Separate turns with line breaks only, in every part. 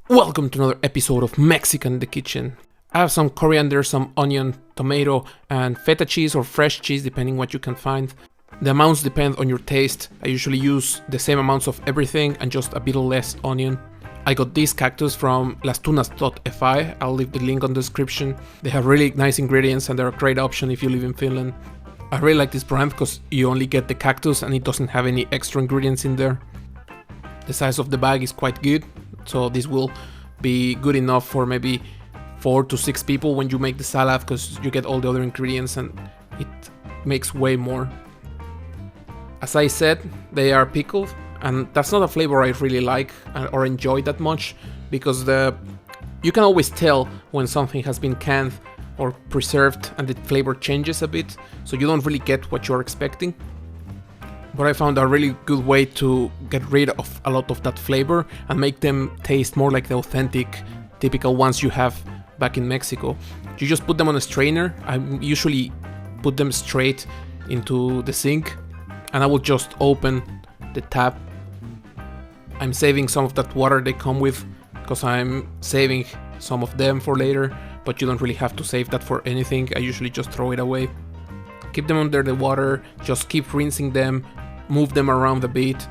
Welcome to another episode of Mexican in the Kitchen. I have some coriander, some onion, tomato, and feta cheese or fresh cheese depending what you can find. The amounts depend on your taste. I usually use the same amounts of everything and just a bit less onion. I got this cactus from lastunas.fi. I'll leave the link on the description. They have really nice ingredients and they're a great option if you live in Finland. I really like this brand because you only get the cactus and it doesn't have any extra ingredients in there. The size of the bag is quite good, so this will be good enough for maybe 4 to 6 people when you make the salad, because you get all the other ingredients and it makes way more. As I said, they are pickled, and that's not a flavor I really like or enjoy that much, because you can always tell when something has been canned or preserved and the flavor changes a bit, so you don't really get what you're expecting. But I found a really good way to get rid of a lot of that flavor and make them taste more like the authentic, typical ones you have back in Mexico. You just put them on a strainer. I usually put them straight into the sink and I will just open the tap. I'm saving some of that water they come with because I'm saving some of them for later, but you don't really have to save that for anything. I usually just throw it away. Keep them under the water, just keep rinsing them, move them around a bit.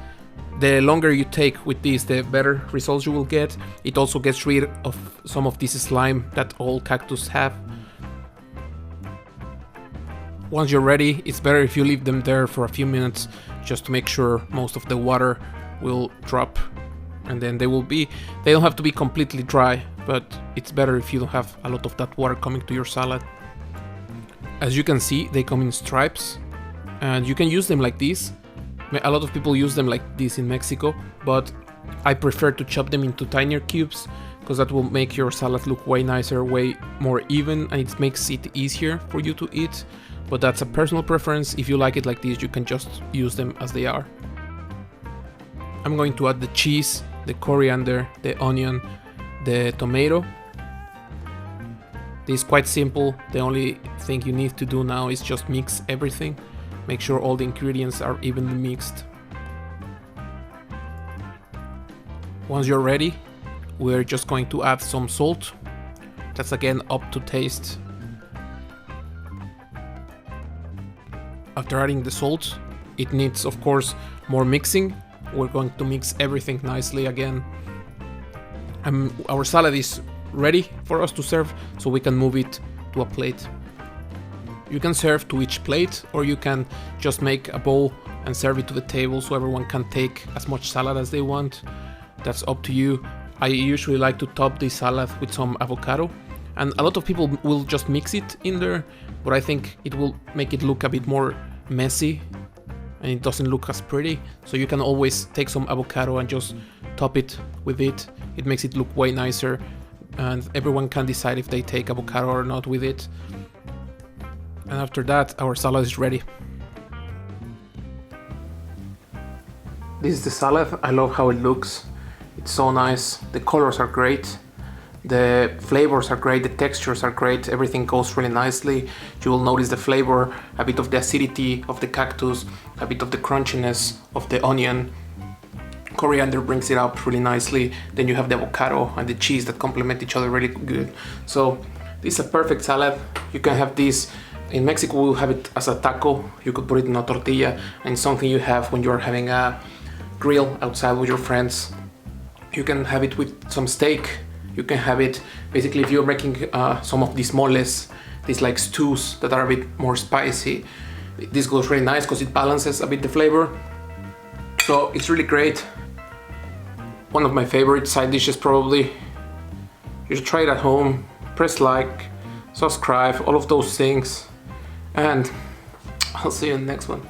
The longer you take with this, the better results you will get. It also gets rid of some of this slime that all cactus have. Once you're ready, it's better if you leave them there for a few minutes just to make sure most of the water will drop, and then they don't have to be completely dry, but it's better if you don't have a lot of that water coming to your salad. As you can see, they come in stripes and you can use them like this. A lot of people use them like this in Mexico, but I prefer to chop them into tinier cubes because that will make your salad look way nicer, way more even, and it makes it easier for you to eat. But that's a personal preference. If you like it like this, you can just use them as they are. I'm going to add the cheese, the coriander, the onion, the tomato. This is quite simple. The only thing you need to do now is just mix everything. Make sure all the ingredients are evenly mixed. Once you're ready, we're just going to add some salt. That's again up to taste. After adding the salt, it needs, of course, more mixing. We're going to mix everything nicely again. Our salad is ready for us to serve, so we can move it to a plate. You can serve to each plate, or you can just make a bowl and serve it to the table so everyone can take as much salad as they want. That's up to you. I usually like to top the salad with some avocado, and a lot of people will just mix it in there, but I think it will make it look a bit more messy and it doesn't look as pretty. So you can always take some avocado and just top it with it. It makes it look way nicer, and everyone can decide if they take avocado or not with it. And after that, our salad is ready. This is the salad. I love how it looks. It's so nice. The colors are great. The flavors are great. The textures are great. Everything goes really nicely. You will notice the flavor, a bit of the acidity of the cactus, a bit of the crunchiness of the onion. Coriander brings it up really nicely. Then you have the avocado and the cheese that complement each other really good. So this is a perfect salad. You can have this. In Mexico, we'll have it as a taco. You could put it in a tortilla, and something you have when you're having a grill outside with your friends. You can have it with some steak. You can have it, basically, if you're making some of these moles, these like stews that are a bit more spicy. This goes really nice because it balances a bit the flavor. So it's really great. One of my favorite side dishes probably. You should try it at home. Press like, subscribe, all of those things. And I'll see you in the next one.